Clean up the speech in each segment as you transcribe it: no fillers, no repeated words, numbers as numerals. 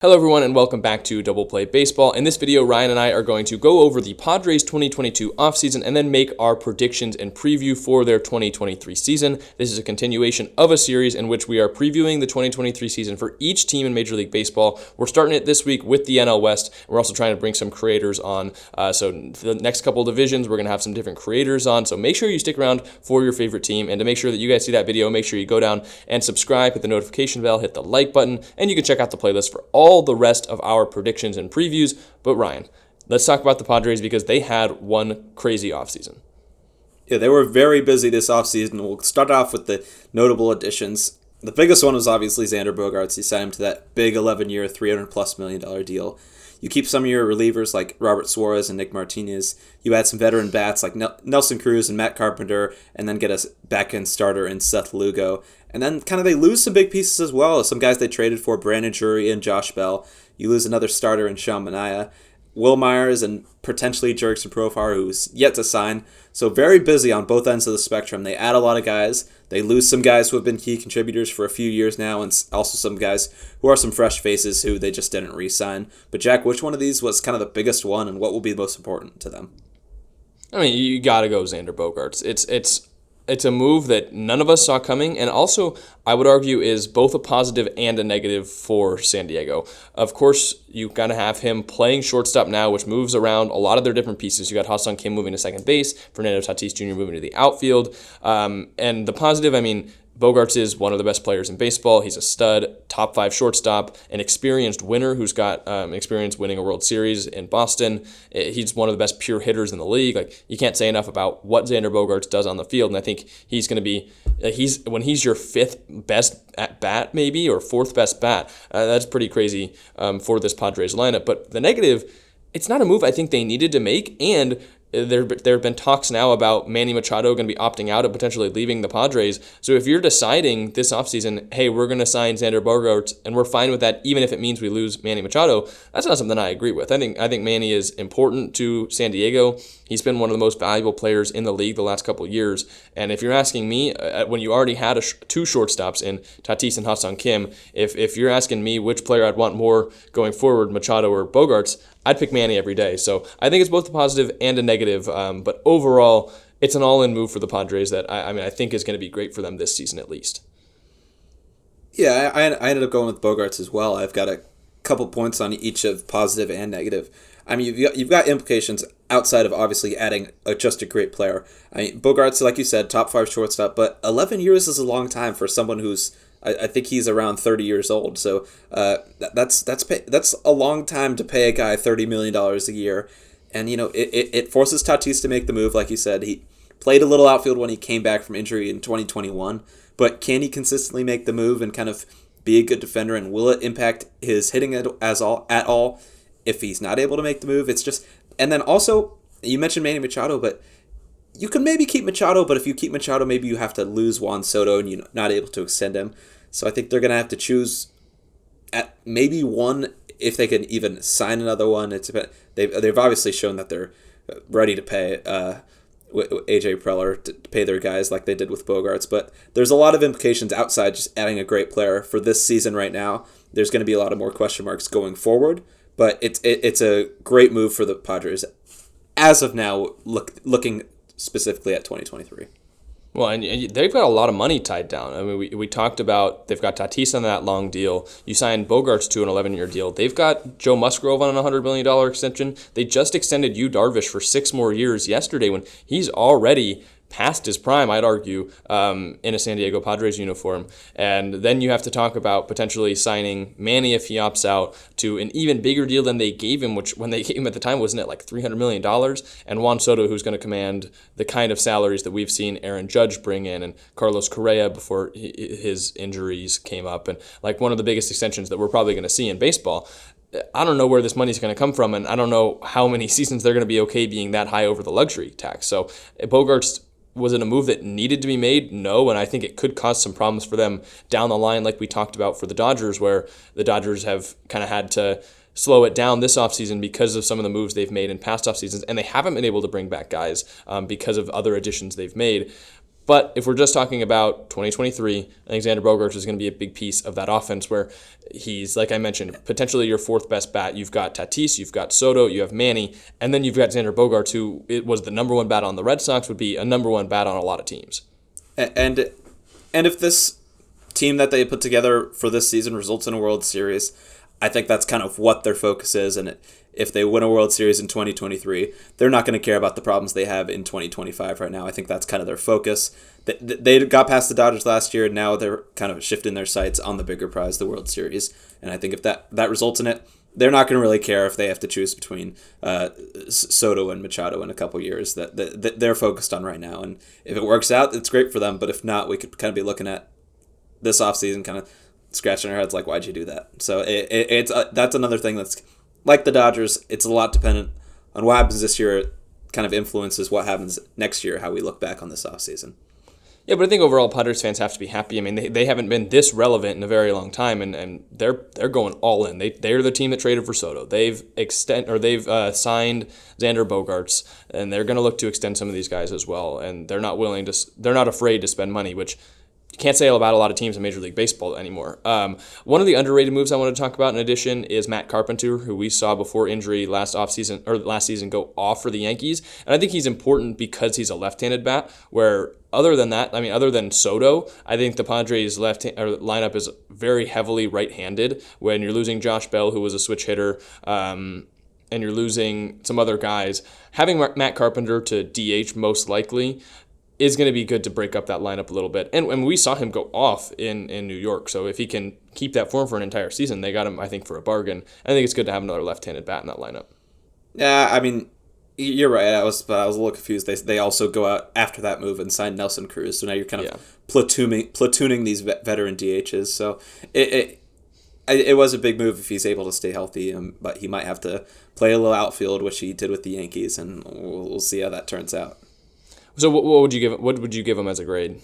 Hello everyone and welcome back to Double Play Baseball. In this video, Ryan and I are going to go over the Padres 2022 offseason and then make our predictions and preview for their 2023 season. This is a continuation of a series in which we are previewing the 2023 season for each team in Major League Baseball. We're starting it this week with the NL West. We're also trying to bring some creators on. So the next couple divisions, we're going to have some different creators on. So make sure you stick around for your favorite team. And to make sure that you guys see that video, make sure you go down and subscribe, hit the notification bell, hit the like button, and you can check out the playlist for all the rest of our predictions and previews. But Ryan, let's talk about the Padres because they had one crazy offseason. Yeah, they were very busy this offseason. We'll start off with the notable additions. The biggest one was obviously Xander Bogaerts. You signed him to that big 11-year, $300+ million deal. You keep some of your relievers like Robert Suarez and Nick Martinez. You add some veteran bats like Nelson Cruz and Matt Carpenter, and then get a back-end starter in Seth Lugo. And then kind of they lose some big pieces as well. Some guys they traded for, Brandon Drury and Josh Bell. You lose another starter in Sean Manaea. Will Myers and potentially Jurickson Profar, who's yet to sign. So very busy on both ends of the spectrum. They add a lot of guys. They lose some guys who have been key contributors for a few years now, and also some guys who are some fresh faces who they just didn't re-sign. But Jack, which one of these was kind of the biggest one, and what will be most important to them? I mean, you got to go Xander Bogaerts. It's a move that none of us saw coming, and also, I would argue, is both a positive and a negative for San Diego. Of course, you got to have him playing shortstop now, which moves around a lot of their different pieces. You got Ha-Seong Kim moving to second base, Fernando Tatis Jr. moving to the outfield, and the positive, I mean, Bogaerts is one of the best players in baseball. He's a stud, top 5 shortstop, an experienced winner who's got experience winning a World Series in Boston. He's one of the best pure hitters in the league. Like, you can't say enough about what Xander Bogaerts does on the field, and I think he's going to be when he's your 5th best at bat, maybe, or 4th best bat. That's pretty crazy for this Padres lineup. But the negative, it's not a move I think they needed to make, and there have been talks now about Manny Machado going to be opting out and potentially leaving the Padres. So if you're deciding this offseason, hey, we're going to sign Xander Bogaerts and we're fine with that even if it means we lose Manny Machado, that's not something I agree with. I think Manny is important to San Diego. He's been one of the most valuable players in the league the last couple of years. And if you're asking me, when you already had 2 shortstops in Tatis and Ha-Seong Kim, if you're asking me which player I'd want more going forward, Machado or Bogaerts, I'd pick Manny every day. So I think it's both a positive and a negative. But overall, it's an all-in move for the Padres that I think is going to be great for them this season at least. Yeah, I ended up going with Bogaerts as well. I've got a couple points on each of positive and negative. I mean, you've got implications outside of obviously adding just a great player. I mean, Bogaerts, like you said, top 5 shortstop, but 11 years is a long time for someone who's, I think he's around 30 years old. So that's a long time to pay a guy $30 million a year. And, you know, it forces Tatis to make the move. Like you said, he played a little outfield when he came back from injury in 2021. But can he consistently make the move and kind of be a good defender? And will it impact his hitting at all if he's not able to make the move? It's just, and then also, you mentioned Manny Machado, but you could maybe keep Machado, but if you keep Machado, maybe you have to lose Juan Soto and you're not able to extend him. So I think they're going to have to choose at maybe one, if they can even sign another one. They've obviously shown that they're ready to pay AJ Preller to pay their guys like they did with Bogaerts, but there's a lot of implications outside just adding a great player for this season right now. There's going to be a lot of more question marks going forward, but it's a great move for the Padres as of now, looking specifically at 2023. Well, and they've got a lot of money tied down. I mean, we talked about they've got Tatis on that long deal. You signed Bogaerts to an 11-year deal. They've got Joe Musgrove on a $100 million extension. They just extended Yu Darvish for 6 more years yesterday when he's already past his prime, I'd argue, in a San Diego Padres uniform. And then you have to talk about potentially signing Manny if he opts out to an even bigger deal than they gave him, which when they gave him at the time, wasn't it like $300 million? And Juan Soto, who's going to command the kind of salaries that we've seen Aaron Judge bring in, and Carlos Correa before his injuries came up, and like one of the biggest extensions that we're probably going to see in baseball. I don't know where this money's going to come from, and I don't know how many seasons they're going to be okay being that high over the luxury tax. So Bogaerts, was it a move that needed to be made? No, and I think it could cause some problems for them down the line, like we talked about for the Dodgers, where the Dodgers have kind of had to slow it down this offseason because of some of the moves they've made in past offseasons, and they haven't been able to bring back guys because of other additions they've made. But if we're just talking about 2023, I think Xander Bogaerts is going to be a big piece of that offense where he's, like I mentioned, potentially your fourth best bat. You've got Tatis, you've got Soto, you have Manny, and then you've got Xander Bogaerts, who it was the number one bat on the Red Sox, would be a number one bat on a lot of teams. And if this team that they put together for this season results in a World Series, I think that's kind of what their focus is. And if they win a World Series in 2023, they're not going to care about the problems they have in 2025 right now. I think that's kind of their focus. They got past the Dodgers last year, and now they're kind of shifting their sights on the bigger prize, the World Series. And I think if that results in it, they're not going to really care if they have to choose between Soto and Machado in a couple years. That they're focused on right now. And if it works out, it's great for them. But if not, we could kind of be looking at this offseason kind of scratching our heads like, why'd you do that? So it's that's another thing that's like the Dodgers. It's a lot dependent on what happens this year. It kind of influences what happens next year, how we look back on this offseason. Yeah, but I think overall Padres fans have to be happy. I mean, they haven't been this relevant in a very long time, and they're going all in. They're the team that traded for Soto. They've signed Xander Bogaerts, and they're going to look to extend some of these guys as well. And they're not afraid to spend money, which you can't say about a lot of teams in Major League Baseball anymore. One of the underrated moves I want to talk about in addition is Matt Carpenter, who we saw before injury last season go off for the Yankees. And I think he's important because he's a left-handed bat, where other than Soto, I think the Padres lineup is very heavily right-handed. When you're losing Josh Bell, who was a switch hitter, and you're losing some other guys, having Matt Carpenter to DH most likely is going to be good to break up that lineup a little bit. And we saw him go off in New York. So if he can keep that form for an entire season, they got him, I think, for a bargain. I think it's good to have another left-handed bat in that lineup. Yeah, I mean, you're right. I was a little confused. They also go out after that move and sign Nelson Cruz. So now you're kind of platooning these veteran DHs. So it was a big move if he's able to stay healthy. But he might have to play a little outfield, which he did with the Yankees, and we'll see how that turns out. So what would you give? What would you give him as a grade?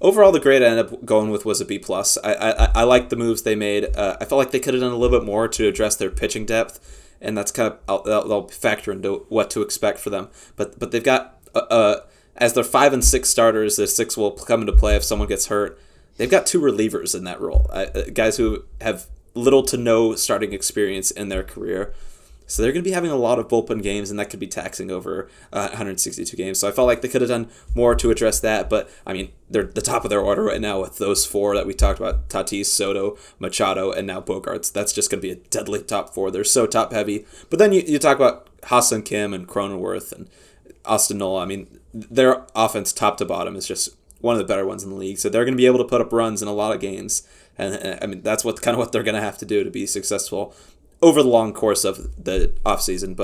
Overall, the grade I ended up going with was a B+. I liked the moves they made. I felt like they could have done a little bit more to address their pitching depth, and that's kind of they'll factor into what to expect for them. But they've got as their 5 and 6 starters, the 6 will come into play if someone gets hurt. They've got 2 relievers in that role, guys who have little to no starting experience in their career. So they're going to be having a lot of bullpen games, and that could be taxing over 162 games. So I felt like they could have done more to address that. But, I mean, they're the top of their order right now with those 4 that we talked about, Tatis, Soto, Machado, and now Bogaerts. That's just going to be a deadly top 4. They're so top-heavy. But then you talk about Ha-Seong Kim and Cronenworth and Austin Nola. I mean, their offense top to bottom is just one of the better ones in the league. So they're going to be able to put up runs in a lot of games. And I mean, that's what they're going to have to do to be successful over the long course of the offseason,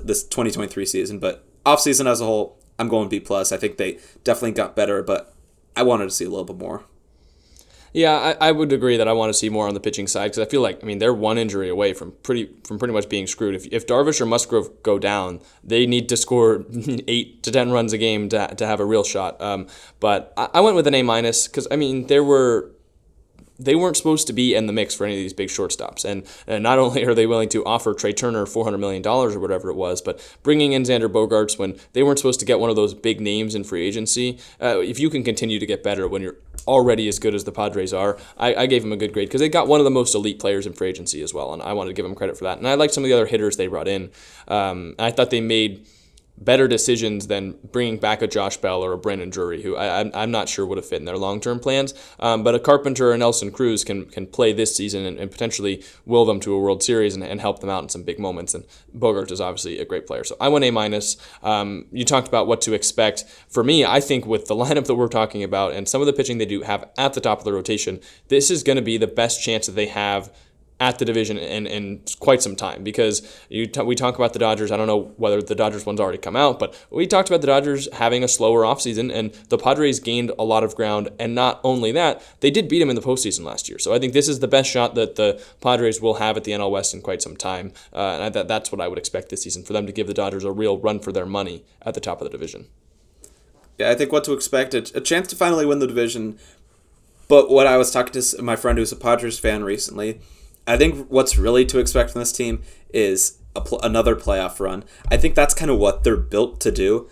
this 2023 season. But offseason as a whole, I'm going B+. I think they definitely got better, but I wanted to see a little bit more. Yeah, I would agree that I want to see more on the pitching side because I feel like, I mean, they're one injury away from pretty much being screwed. If Darvish or Musgrove go down, they need to score 8 to 10 runs a game to have a real shot. But I went with an A- because, I mean, they weren't supposed to be in the mix for any of these big shortstops. And not only are they willing to offer Trey Turner $400 million or whatever it was, but bringing in Xander Bogaerts when they weren't supposed to get one of those big names in free agency, if you can continue to get better when you're already as good as the Padres are, I gave them a good grade because they got one of the most elite players in free agency as well, and I wanted to give them credit for that. And I liked some of the other hitters they brought in. I thought they made better decisions than bringing back a Josh Bell or a Brandon Drury, who I'm not sure would have fit in their long-term plans. But a Carpenter and Nelson Cruz can play this season and potentially will them to a World Series and help them out in some big moments. And Bogaerts is obviously a great player. So I went A-. You talked about what to expect. For me, I think with the lineup that we're talking about and some of the pitching they do have at the top of the rotation, this is going to be the best chance that they have at the division in quite some time because we talk about the Dodgers. I don't know whether the Dodgers one's already come out, but we talked about the Dodgers having a slower offseason, and the Padres gained a lot of ground. And not only that, they did beat them in the postseason last year. So I think this is the best shot that the Padres will have at the NL West in quite some time. And that's what I would expect this season, for them to give the Dodgers a real run for their money at the top of the division. Yeah, I think what to expect, a chance to finally win the division. But what I was talking to my friend who's a Padres fan recently, I think what's really to expect from this team is another playoff run. I think that's kind of what they're built to do.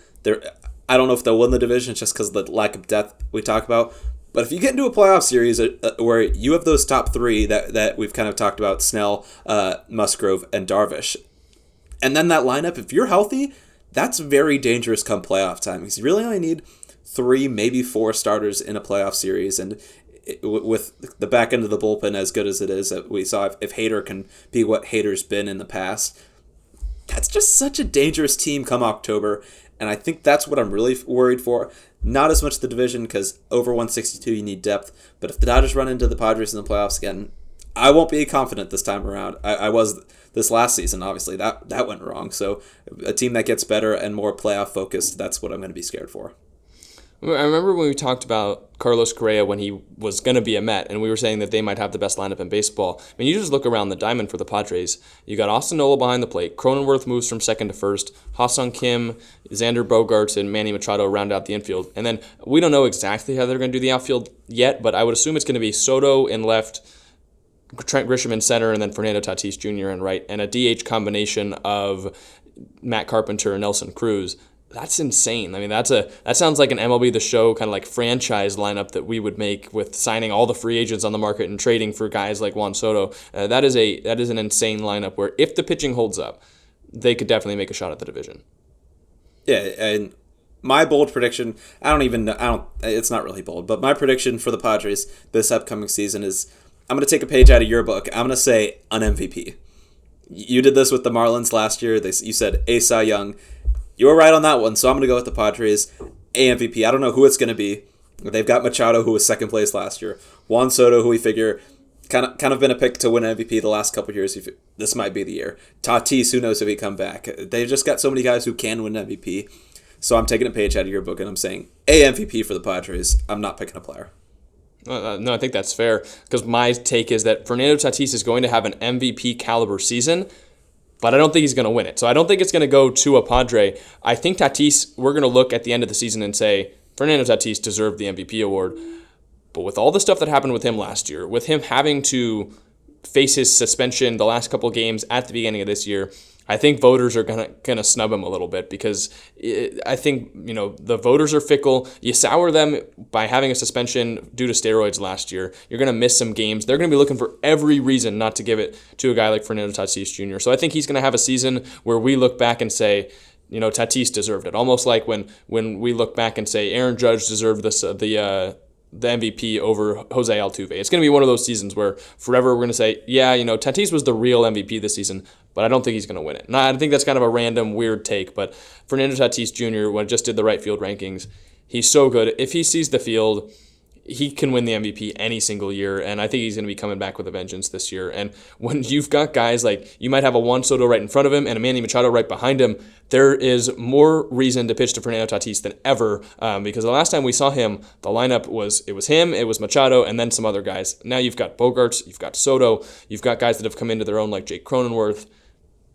I don't know if they'll win the division just because of the lack of depth we talk about. But if you get into a playoff series where you have those top three that we've kind of talked about, Snell, Musgrove, and Darvish, and then that lineup, if you're healthy, that's very dangerous come playoff time because you really only need 3, maybe 4 starters in a playoff series. And with the back end of the bullpen as good as it is, we saw if Hader can be what Hader's been in the past, that's just such a dangerous team come October. And I think that's what I'm really worried for. Not as much the division because over 162 you need depth. But if the Dodgers run into the Padres in the playoffs again, I won't be confident this time around. I was this last season, obviously. That went wrong. So a team that gets better and more playoff focused, that's what I'm going to be scared for. I remember when we talked about Carlos Correa when he was going to be a Met, and we were saying that they might have the best lineup in baseball. I mean, you just look around the diamond for the Padres. You got Austin Nola behind the plate. Cronenworth moves from second to first. Ha-Sung Kim, Xander Bogaerts, and Manny Machado round out the infield. And then we don't know exactly how they're going to do the outfield yet, but I would assume it's going to be Soto in left, Trent Grisham in center, and then Fernando Tatis Jr. in right, and a DH combination of Matt Carpenter and Nelson Cruz. That's insane. I mean, that sounds like an MLB The Show kind of like franchise lineup that we would make with signing all the free agents on the market and trading for guys like Juan Soto. That is an insane lineup where if the pitching holds up, they could definitely make a shot at the division. Yeah, and my bold prediction, it's not really bold, but my prediction for the Padres this upcoming season is I'm going to take a page out of your book. I'm going to say an MVP. You did this with the Marlins last year. You said a Cy Young. You were right on that one, so I'm going to go with the Padres. A MVP. I don't know who it's going to be. They've got Machado, who was second place last year. Juan Soto, who we figure kind of been a pick to win MVP the last couple of years. This might be the year. Tatis, who knows if he come back. They've just got so many guys who can win MVP. So I'm taking a page out of your book, and I'm saying A MVP for the Padres. I'm not picking a player. No, I think that's fair, because my take is that Fernando Tatis is going to have an MVP caliber season, but I don't think he's going to win it. So I don't think it's going to go to a Padre. I think Tatis, we're going to look at the end of the season and say, Fernando Tatis deserved the MVP award. But with all the stuff that happened with him last year, with him having to face his suspension the last couple games at the beginning of this year, I think voters are gonna snub him a little bit because I think the voters are fickle. You sour them by having a suspension due to steroids last year. You're gonna miss some games. They're gonna be looking for every reason not to give it to a guy like Fernando Tatis Jr. So I think he's gonna have a season where we look back and say, Tatis deserved it. Almost like when we look back and say Aaron Judge deserved this the MVP over Jose Altuve. It's going to be one of those seasons where forever we're going to say, Tatis was the real MVP this season, but I don't think he's going to win it. And I think that's kind of a random, weird take, but Fernando Tatis Jr., when I just did the right field rankings, he's so good. If he sees the field, he can win the MVP any single year, and I think he's going to be coming back with a vengeance this year. And when you've got guys like, you might have a Juan Soto right in front of him and a Manny Machado right behind him, there is more reason to pitch to Fernando Tatis than ever, because the last time we saw him, the lineup was him, it was Machado, and then some other guys. Now you've got Bogaerts, you've got Soto, you've got guys that have come into their own like Jake Cronenworth.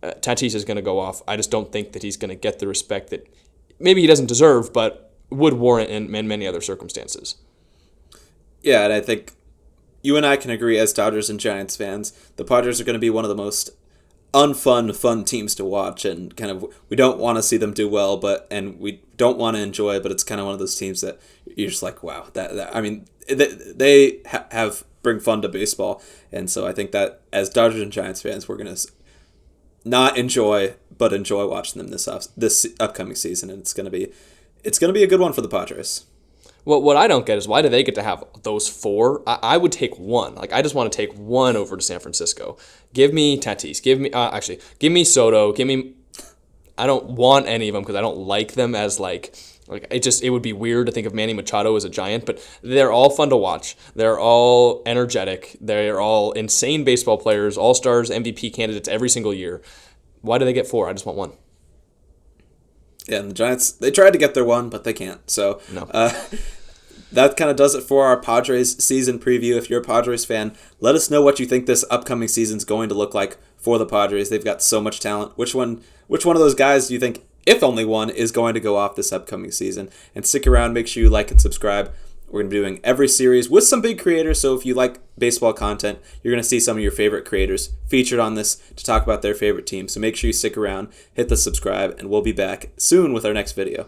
Tatis is going to go off. I just don't think that he's going to get the respect that maybe he doesn't deserve, but would warrant in many other circumstances. Yeah, and I think you and I can agree as Dodgers and Giants fans, the Padres are going to be one of the most fun teams to watch, and kind of we don't want to see them do well, and we don't want to enjoy, but it's kind of one of those teams that you're just like, wow, they have bring fun to baseball, and so I think that as Dodgers and Giants fans, we're going to not enjoy, but enjoy watching them this upcoming season, and it's going to be a good one for the Padres. Well, what I don't get is why do they get to have those four? I would take one. Like, I just want to take one over to San Francisco. Give me Tatis. Give me Soto. I don't want any of them because I don't like them as it would be weird to think of Manny Machado as a Giant, but they're all fun to watch. They're all energetic. They're all insane baseball players, all-stars, MVP candidates every single year. Why do they get four? I just want one. Yeah, and the Giants, they tried to get their one, but they can't. So no. That kind of does it for our Padres season preview. If you're a Padres fan, let us know what you think this upcoming season's going to look like for the Padres. They've got so much talent. Which one of those guys do you think, if only one, is going to go off this upcoming season? And stick around, make sure you like and subscribe. We're going to be doing every series with some big creators, so if you like baseball content, you're going to see some of your favorite creators featured on this to talk about their favorite team. So make sure you stick around, hit the subscribe, and we'll be back soon with our next video.